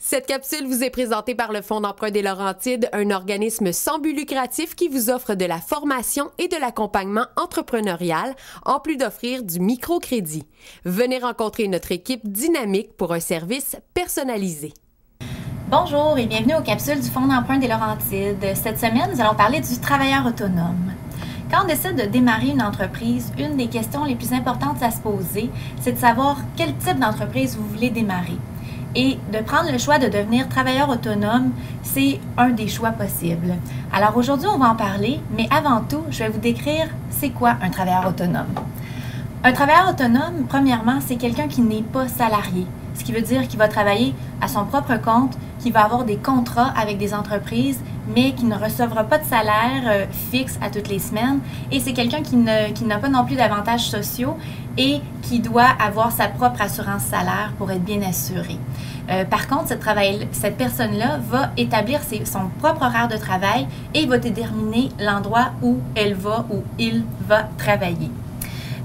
Cette capsule vous est présentée par le Fonds d'emprunt des Laurentides, un organisme sans but lucratif qui vous offre de la formation et de l'accompagnement entrepreneurial, en plus d'offrir du microcrédit. Venez rencontrer notre équipe dynamique pour un service personnalisé. Bonjour et bienvenue aux capsules du Fonds d'emprunt des Laurentides. Cette semaine, nous allons parler du travailleur autonome. Quand on décide de démarrer une entreprise, une des questions les plus importantes à se poser, c'est de savoir quel type d'entreprise vous voulez démarrer. Et de prendre le choix de devenir travailleur autonome, c'est un des choix possibles. Alors aujourd'hui, on va en parler, mais avant tout, je vais vous décrire c'est quoi un travailleur autonome. Un travailleur autonome, premièrement, c'est quelqu'un qui n'est pas salarié, ce qui veut dire qu'il va travailler à son propre compte, qui va avoir des contrats avec des entreprises, mais qui ne recevra pas de salaire fixe à toutes les semaines. Et c'est quelqu'un qui n'a pas non plus d'avantages sociaux et qui doit avoir sa propre assurance salaire pour être bien assuré. Par contre, cette personne-là va établir son propre horaire de travail et va déterminer l'endroit où elle va ou il va travailler.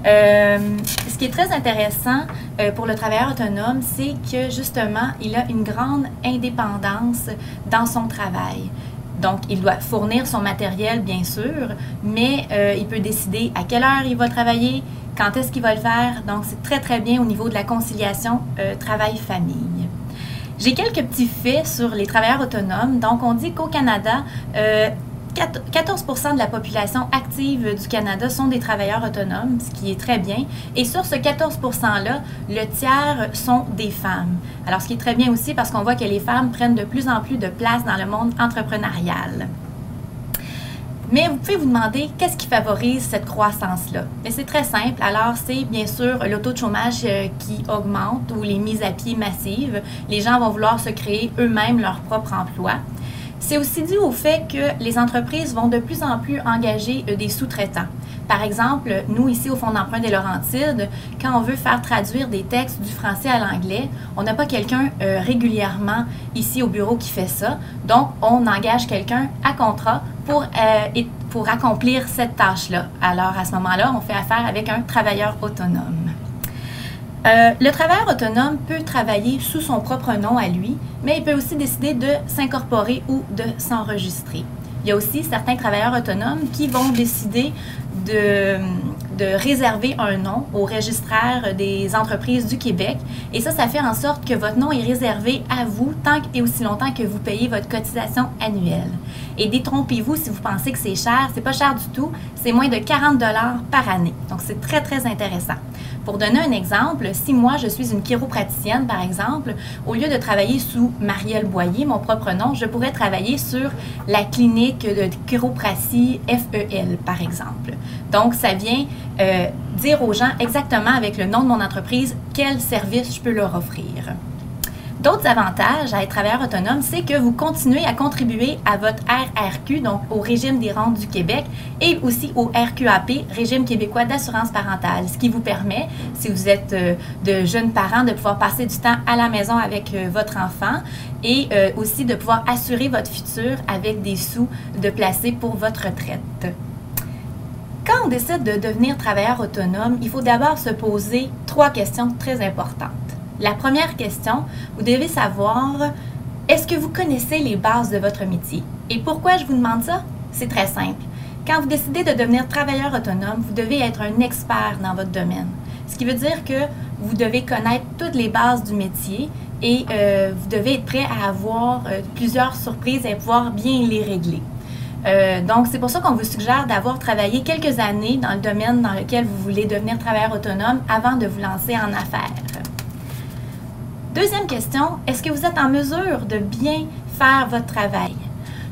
Ce qui est très intéressant pour le travailleur autonome, c'est que justement, il a une grande indépendance dans son travail. Donc, il doit fournir son matériel, bien sûr, mais il peut décider à quelle heure il va travailler, quand est-ce qu'il va le faire. Donc, c'est très, très bien au niveau de la conciliation travail-famille. J'ai quelques petits faits sur les travailleurs autonomes. Donc, on dit qu'au Canada, 14% de la population active du Canada sont des travailleurs autonomes, ce qui est très bien. Et sur ce 14%-là, le tiers sont des femmes. Alors, ce qui est très bien aussi parce qu'on voit que les femmes prennent de plus en plus de place dans le monde entrepreneurial. Mais vous pouvez vous demander qu'est-ce qui favorise cette croissance-là? Et c'est très simple. Alors, c'est bien sûr le taux de chômage qui augmente ou les mises à pied massives. Les gens vont vouloir se créer eux-mêmes leur propre emploi. C'est aussi dû au fait que les entreprises vont de plus en plus engager des sous-traitants. Par exemple, nous, ici au Fonds d'emprunt des Laurentides, quand on veut faire traduire des textes du français à l'anglais, on n'a pas quelqu'un régulièrement ici au bureau qui fait ça. Donc, on engage quelqu'un à contrat pour accomplir cette tâche-là. Alors, à ce moment-là, on fait affaire avec un travailleur autonome. Le travailleur autonome peut travailler sous son propre nom à lui, mais il peut aussi décider de s'incorporer ou de s'enregistrer. Il y a aussi certains travailleurs autonomes qui vont décider de réserver un nom au registraire des entreprises du Québec. Et ça fait en sorte que votre nom est réservé à vous tant et aussi longtemps que vous payez votre cotisation annuelle. Et détrompez-vous si vous pensez que c'est cher, c'est pas cher du tout, c'est moins de 40 $ par année. Donc, c'est très, très intéressant. Pour donner un exemple, si moi, je suis une chiropraticienne, par exemple, au lieu de travailler sous Marielle Boyer, mon propre nom, je pourrais travailler sur la clinique de chiropratie FEL, par exemple. Donc, ça vient dire aux gens exactement avec le nom de mon entreprise quel service je peux leur offrir. D'autres avantages à être travailleur autonome, c'est que vous continuez à contribuer à votre RRQ, donc au Régime des rentes du Québec, et aussi au RQAP, Régime québécois d'assurance parentale, ce qui vous permet, si vous êtes de jeunes parents, de pouvoir passer du temps à la maison avec votre enfant et aussi de pouvoir assurer votre futur avec des sous de placer pour votre retraite. Quand on décide de devenir travailleur autonome, il faut d'abord se poser 3 questions très importantes. La première question, vous devez savoir, est-ce que vous connaissez les bases de votre métier? Et pourquoi je vous demande ça? C'est très simple. Quand vous décidez de devenir travailleur autonome, vous devez être un expert dans votre domaine. Ce qui veut dire que vous devez connaître toutes les bases du métier et vous devez être prêt à avoir plusieurs surprises et pouvoir bien les régler. Donc, c'est pour ça qu'on vous suggère d'avoir travaillé quelques années dans le domaine dans lequel vous voulez devenir travailleur autonome avant de vous lancer en affaires. Deuxième question, est-ce que vous êtes en mesure de bien faire votre travail?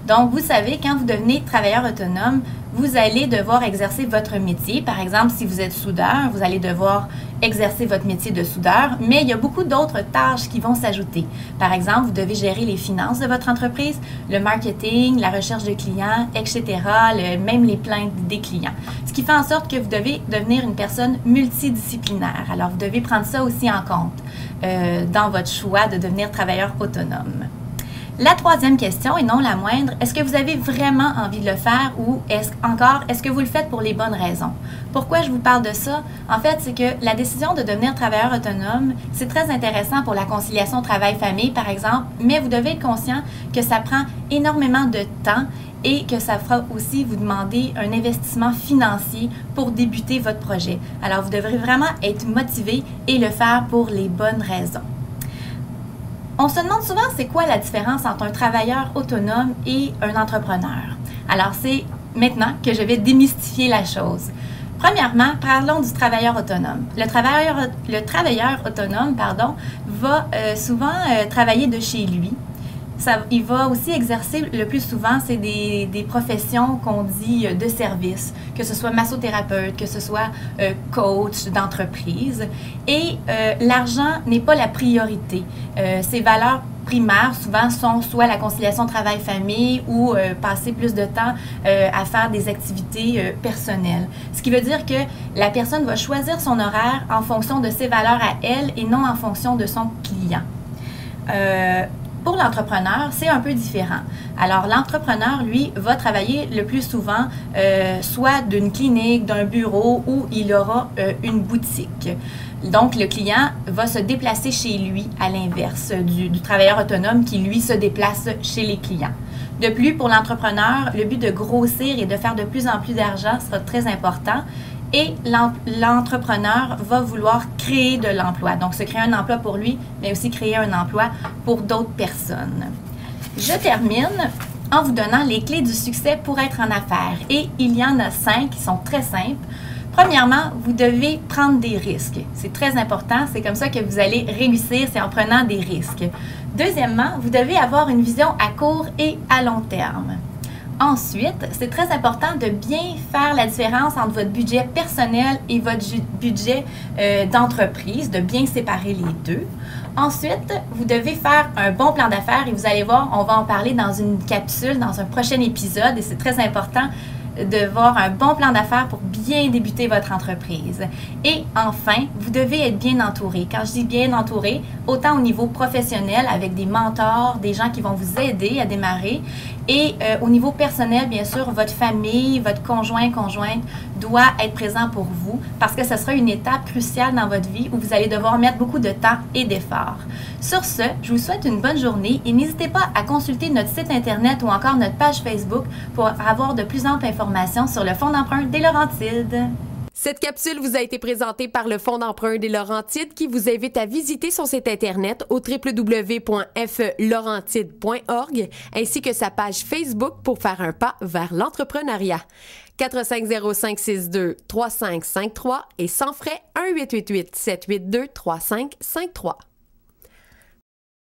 Donc, vous savez, quand vous devenez travailleur autonome, vous allez devoir exercer votre métier. Par exemple, si vous êtes soudeur, vous allez devoir exercer votre métier de soudeur, mais il y a beaucoup d'autres tâches qui vont s'ajouter. Par exemple, vous devez gérer les finances de votre entreprise, le marketing, la recherche de clients, etc., même les plaintes des clients. Ce qui fait en sorte que vous devez devenir une personne multidisciplinaire. Alors, vous devez prendre ça aussi en compte dans votre choix de devenir travailleur autonome. La troisième question, et non la moindre, est-ce que vous avez vraiment envie de le faire ou est-ce que vous le faites pour les bonnes raisons? Pourquoi je vous parle de ça? En fait, c'est que la décision de devenir travailleur autonome, c'est très intéressant pour la conciliation travail-famille, par exemple, mais vous devez être conscient que ça prend énormément de temps et que ça fera aussi vous demander un investissement financier pour débuter votre projet. Alors, vous devrez vraiment être motivé et le faire pour les bonnes raisons. On se demande souvent c'est quoi la différence entre un travailleur autonome et un entrepreneur. Alors, c'est maintenant que je vais démystifier la chose. Premièrement, parlons du travailleur autonome. Le travailleur autonome va souvent travailler de chez lui. Il va aussi exercer le plus souvent, c'est des professions qu'on dit de service, que ce soit massothérapeute, que ce soit coach d'entreprise. Et l'argent n'est pas la priorité. Ses valeurs primaires, souvent, sont soit la conciliation travail-famille ou passer plus de temps à faire des activités personnelles. Ce qui veut dire que la personne va choisir son horaire en fonction de ses valeurs à elle et non en fonction de son client. Pour l'entrepreneur, c'est un peu différent. Alors, l'entrepreneur, lui, va travailler le plus souvent soit d'une clinique, d'un bureau où il aura une boutique. Donc, le client va se déplacer chez lui, à l'inverse du travailleur autonome qui, lui, se déplace chez les clients. De plus, pour l'entrepreneur, le but de grossir et de faire de plus en plus d'argent sera très important. Et l'entrepreneur va vouloir créer de l'emploi. Donc, se créer un emploi pour lui, mais aussi créer un emploi pour d'autres personnes. Je termine en vous donnant les clés du succès pour être en affaires. Et il y en a 5 qui sont très simples. Premièrement, vous devez prendre des risques. C'est très important. C'est comme ça que vous allez réussir, c'est en prenant des risques. Deuxièmement, vous devez avoir une vision à court et à long terme. Ensuite, c'est très important de bien faire la différence entre votre budget personnel et votre budget d'entreprise, de bien séparer les deux. Ensuite, vous devez faire un bon plan d'affaires et vous allez voir, on va en parler dans une capsule, dans un prochain épisode et c'est très important de voir un bon plan d'affaires pour bien débuter votre entreprise. Et enfin, vous devez être bien entouré. Quand je dis bien entouré, autant au niveau professionnel avec des mentors, des gens qui vont vous aider à démarrer et au niveau personnel, bien sûr, votre famille, votre conjointe doit être présent pour vous parce que ce sera une étape cruciale dans votre vie où vous allez devoir mettre beaucoup de temps et d'efforts. Sur ce, je vous souhaite une bonne journée et n'hésitez pas à consulter notre site Internet ou encore notre page Facebook pour avoir de plus amples informations sur le fonds d'emprunt des Laurentides. Cette capsule vous a été présentée par le Fonds d'emprunt des Laurentides qui vous invite à visiter son site Internet au www.flaurentide.org ainsi que sa page Facebook pour faire un pas vers l'entrepreneuriat. 450-562-3553 et sans frais 1-888-782-3553.